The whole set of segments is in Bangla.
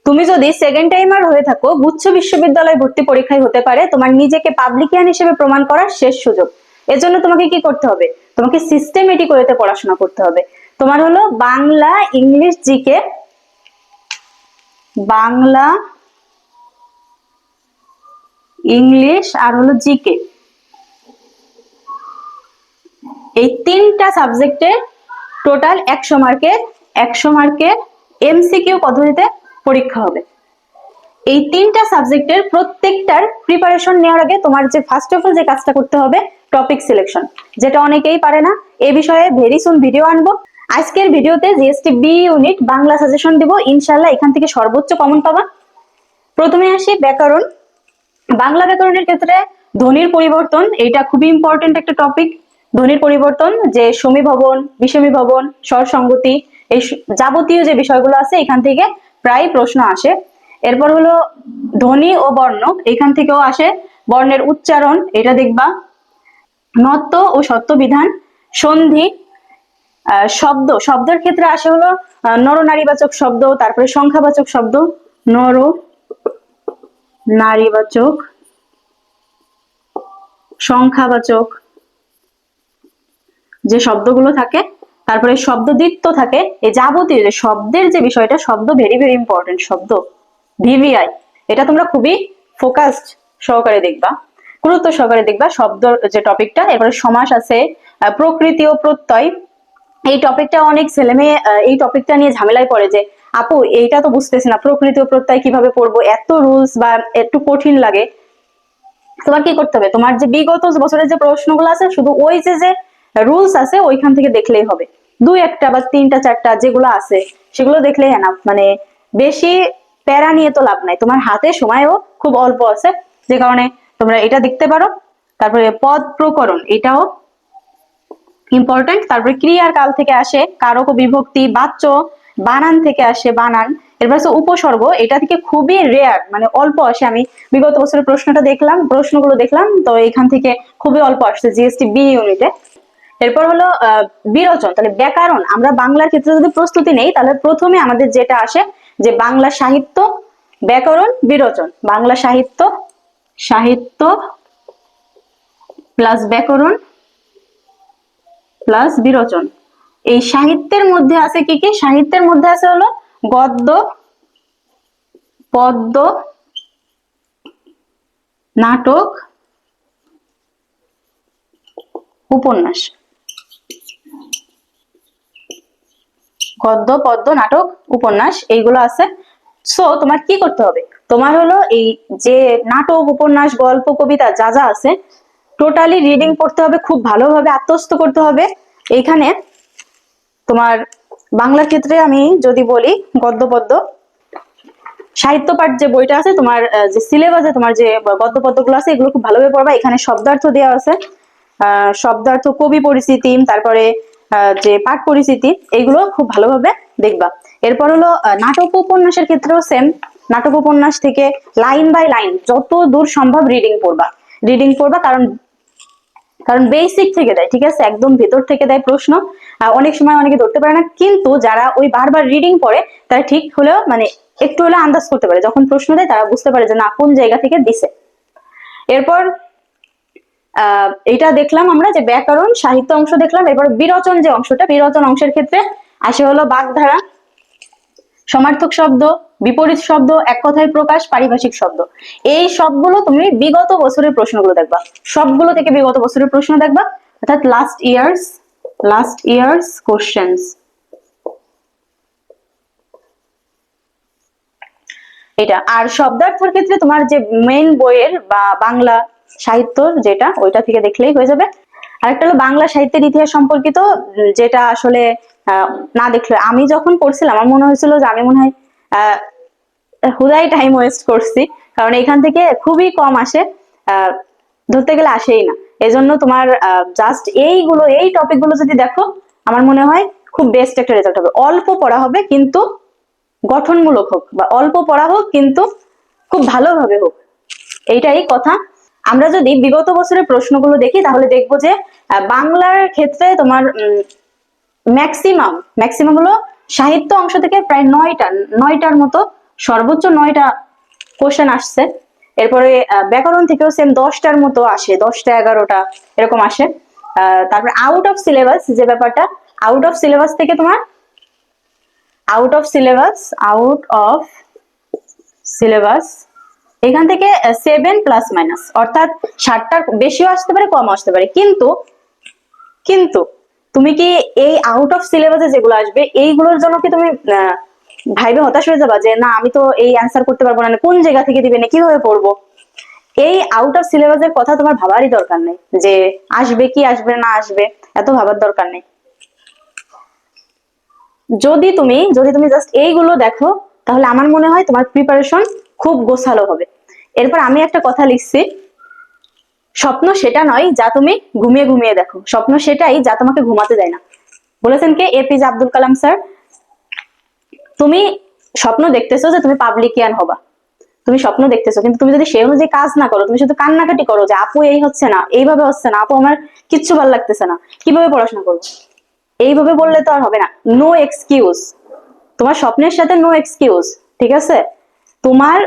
তুমি যদি সেকেন্ড টাইমার হয়ে থাকো, গুচ্ছ বিশ্ববিদ্যালয় ভর্তি পরীক্ষায় হতে পারে তোমার নিজেকে পাবলিকিয়ান হিসেবে প্রমাণ করার শেষ সুযোগ। এজন্য তোমাকে কি করতে হবে? তোমাকে সিস্টেমেটিক ওয়েতে পড়াশোনা করতে হবে। তোমার হলো Bangla, English, GK, Bangla, English আর হলো জিকে, এই তিনটা সাবজেক্টের টোটাল 100 মার্কের 100 মার্কের এমসিকিউ পদ্ধতিতে পরীক্ষা হবে। এই তিনটা সাবজেক্টের প্রত্যেকটার প্রিপারেশন নেওয়ার আগে তোমার যে ফার্স্ট অফ অল যে কাজটা করতে হবে, টপিক সিলেকশন, যেটা অনেকেই পারে না। এই বিষয়ে ভেরি সুন ভিডিও আনবো। আজকের ভিডিওতে GST B unit Bangla suggestion দিব, ইনশাল্লাহ এখান থেকে সর্বোচ্চ কমন পাবা। প্রথমে আসি ব্যাকরণ। বাংলা ব্যাকরণের ক্ষেত্রে ধ্বনির পরিবর্তন, এটা খুবই ইম্পর্টেন্ট একটা টপিক। ধ্বনির পরিবর্তন, যে সমীভবন, বিষমীভবন, স্বর সংগতি, এই যাবতীয় যে বিষয়গুলো আছে এখান থেকে প্রায় প্রশ্ন আসে। এরপর হলো ধ্বনি ও বর্ণ, এখান থেকেও আসে। বর্ণের উচ্চারণ, এটা দেখবা। নত্ব ও সত্য বিধান, সন্ধি, শব্দ, শব্দের ক্ষেত্রে আসে হলো নর নারীবাচক শব্দ, তারপরে সংখ্যাবাচক শব্দ, নর নারীবাচক, সংখ্যাবাচক যে শব্দগুলো থাকে, তারপরে শব্দ দ্বিত্ব থাকে। এই যাবতীয় যে শব্দের যে বিষয়টা, শব্দ ভেরি ভেরি ইম্পর্টেন্ট, শব্দ ভিভিআই, এটা তোমরা খুবই ফোকাসড সহকারে দেখবা, গুরুত্ব সহকারে দেখবা শব্দ যে টপিকটা। এবারে সমাস আছে, প্রকৃতি ও প্রত্যয়, এই টপিকটা অনেক ছেলে মেয়ে এই টপিকটা নিয়ে ঝামেলায় পড়ে যে আপু এইটা তো বুঝতেছি না, প্রকৃতি ও প্রত্যয় কিভাবে পড়বো, এত রুলস বা একটু কঠিন লাগে। তোমার কি করতে হবে, তোমার যে বিগত বছরের যে প্রশ্নগুলো আছে শুধু ওই যে রুলস আছে ওইখান থেকে দেখলেই হবে। দুই একটা বা তিনটা চারটা যেগুলো আছে সেগুলো দেখলেই এনাফ, মানে বেশি প্যারা নিয়ে তো লাভ নাই, তোমার হাতে সময়ও খুব অল্প আছে, যে কারণে তোমরা এটা দেখতে পারো। তারপরে পদ প্রকরণ, এটাও ইম্পর্টেন্ট। তারপরে ক্রিয়ার কাল থেকে আসে, কারক ও বিভক্তি, বাচ্য, বানান থেকে আসে, বানান। এরপর হচ্ছে উপসর্গ, এটা থেকে খুবই রেয়ার, মানে অল্প আসে। আমি বিগত বছরের প্রশ্নগুলো দেখলাম, তো এখান থেকে খুবই অল্প আসছে জিএসটি বি ইউনিটে। এরপর হলো বিরোচন, তাহলে ব্যাকরণ। আমরা বাংলার ক্ষেত্রে যদি প্রস্তুতি নেই তাহলে প্রথমে আমাদের যেটা আসে যে বাংলা সাহিত্য, ব্যাকরণ, বিরোচন। বাংলা সাহিত্য, সাহিত্য প্লাস ব্যাকরণ প্লাস বিরোচন। এই সাহিত্যের মধ্যে আছে কি কি? সাহিত্যের মধ্যে আছে হলো গদ্য, পদ্য, নাটক, উপন্যাস। গদ্য, পদ্য, নাটক, উপন্যাস, এইগুলো আছে। সো তোমার কি করতে হবে, তোমার হলো এই যে নাটক, উপন্যাস, গল্প, কবিতা যা যা আছে টোটালি রিডিং পড়তে হবে, খুব ভালোভাবে আত্মস্থ করতে হবে। এইখানে তোমার বাংলার ক্ষেত্রে আমি যদি বলি গদ্য, পদ্য, সাহিত্য পাঠ যে বইটা আছে তোমার, যে সিলেবাসে তোমার যে গদ্য পদ্যগুলো আছে এগুলো খুব ভালোভাবে পড়বা। এখানে শব্দার্থ দেওয়া আছে, শব্দার্থ, কবি পরিচিতি, তারপরে যে পাঠ পরিচিতি, এইগুলো খুব ভালোভাবে দেখবা। এরপর হলো নাটক উপন্যাসের ক্ষেত্রেও সেম, নাটক উপন্যাস থেকে লাইন বাই লাইন যত দূর সম্ভব রিডিং পড়বা, কারণ কারণ বেসিক থেকে দেয়, ঠিক আছে, একদম ভেতর থেকে দেয় প্রশ্ন। অনেক সময় অনেকে ধরতে পারে না, কিন্তু যারা ওই বারবার রিডিং পড়ে তারা ঠিক হলেও মানে একটু হলেও আন্দাজ করতে পারে, যখন প্রশ্ন দেয় তারা বুঝতে পারে যে না কোন জায়গা থেকে দিছে। এরপর এটা দেখলাম আমরা যে ব্যাকরণ সাহিত্য অংশ দেখলাম। এবার বিরোচন যে অংশটা, বিরোচন অংশের ক্ষেত্রে আসে হলো বাগধারা, সমার্থক শব্দ, বিপরীত শব্দ, এক কথায় প্রকাশ, পারিভাষিক শব্দ। এই সবগুলো তুমি বিগত বছরের প্রশ্নগুলো দেখবা, সবগুলো থেকে বিগত বছরের প্রশ্ন দেখবা, অর্থাৎ লাস্ট ইয়ার্স কোশ্চেন্স। এটা আর শব্দার্থের ক্ষেত্রে তোমার যে মেইন বইয়ের বা বাংলা সাহিত্যর যেটা, ওইটা থেকে দেখলেই হয়ে যাবে। আরেকটা হলো বাংলা সাহিত্যের ইতিহাস সম্পর্কিত, যেটা আসলে না দেখলে, আমি যখন পড়ছিলাম আমার মনে হয়েছিল যে আমি মনে হয় হুদাই টাইম ওয়েস্ট করছি, কারণ এখান থেকে খুবই কম আসে, ধরতে গেলে আসেই না। এজন্য তোমার জাস্ট এই টপিক গুলো যদি দেখো আমার মনে হয় খুব বেস্ট একটা রেজাল্ট হবে। অল্প পড়া হবে কিন্তু গঠনমূলক হোক, বা অল্প পড়া হোক কিন্তু খুব ভালোভাবে হোক, এইটাই কথা। আমরা যদি বিগত বছরের প্রশ্নগুলো দেখি তাহলে দেখবো যে বাংলার ক্ষেত্রে তোমার ম্যাক্সিমাম হলো সাহিত্য অংশ থেকে প্রায় নয়টার মতো সর্বোচ্চ 9টা কোশ্চেন আসছে। এরপরে ব্যাকরণ থেকেও সেম 10টার মতো আসে, 10টা 11টা এরকম আসে। তারপরে আউট অফ সিলেবাস যে ব্যাপারটা, আউট অফ সিলেবাস থেকে তোমার আউট অফ সিলেবাস এখান থেকে 7 ± অর্থাৎ 60টার বেশিও আসতে পারে, কম আসতে পারে। কিন্তু কিন্তু তুমি কি এই আউট অফ সিলেবাসে যেগুলো আসবে এইগুলোর জন্য কি তুমি ভাইবে হতাশ হয়ে যাবা যে না আমি তো এই অ্যান্সার করতে পারবো না, কোন জায়গা থেকে দিবে না, কিভাবে পড়বো? এই আউট অফ সিলেবাসের কথা তোমার ভাবারই দরকার নেই, যে আসবে কি আসবে না আসবে এত ভাবার দরকার নেই। যদি তুমি জাস্ট এইগুলো দেখো তাহলে আমার মনে হয় তোমার প্রিপারেশন খুব গোছালো হবে। এরপর আমি একটা কথা লিখছি, স্বপ্ন সেটা নয় যা তুমি ঘুমিয়ে ঘুমিয়ে দেখো, স্বপ্ন সেটাই যা তোমাকে ঘুমাতে দেয় না। বলেছেন কে? APJ Abdul Kalam sir. তুমি স্বপ্ন দেখতেছো যে তুমি পাবলিকিয়ান হবা, তুমি স্বপ্ন দেখতেছো, কিন্তু তুমি যদি সেই অনুযায়ী কাজ না করো, তুমি শুধু কান্নাকাটি করো যে আপু এই হচ্ছে না, এইভাবে হচ্ছে না, আপু আমার কিচ্ছু ভালো লাগতেছে না, কিভাবে পড়াশোনা করবো, এইভাবে বললে তো আর হবে না। নো এক্সকিউজ, তোমার স্বপ্নের সাথে নো এক্সকিউজ, ঠিক আছে? তোমার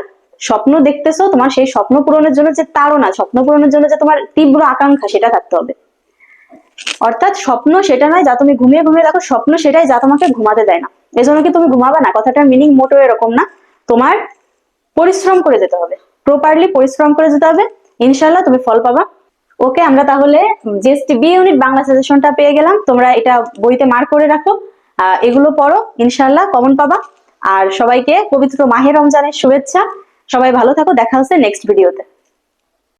স্বপ্ন দেখতেছো, তোমার সেই স্বপ্ন পূরণের জন্য যে তাড়না, স্বপ্ন পূরণের জন্য যে তোমার তীব্র আকাঙ্ক্ষা, সেটা থাকতে হবে। অর্থাৎ স্বপ্ন সেটা নয় যা তুমি ঘুমিয়ে ঘুমিয়ে দেখো, স্বপ্ন সেটাই যা তোমাকে ঘুমাতে দেয় না। এজন্য কি তুমি ঘুমাবে না? কথাটার মিনিং মোটেও এরকম না। তোমার পরিশ্রম করে যেতে হবে, প্রপারলি পরিশ্রম করে যেতে হবে, ইনশাল্লাহ তুমি ফল পাবা। ওকে, আমরা তাহলে জিএসটি বি ইউনিট বাংলা সাজেশনটা পেয়ে গেলাম। তোমরা এটা বইতে মার্ক করে রাখো, এগুলো পড়ো, ইনশাল্লাহ কমন পাবা। আর সবাইকে পবিত্র মাহে রমজানের শুভেচ্ছা। সবাই ভালো থাকো, দেখা হচ্ছে নেক্সট ভিডিওতে।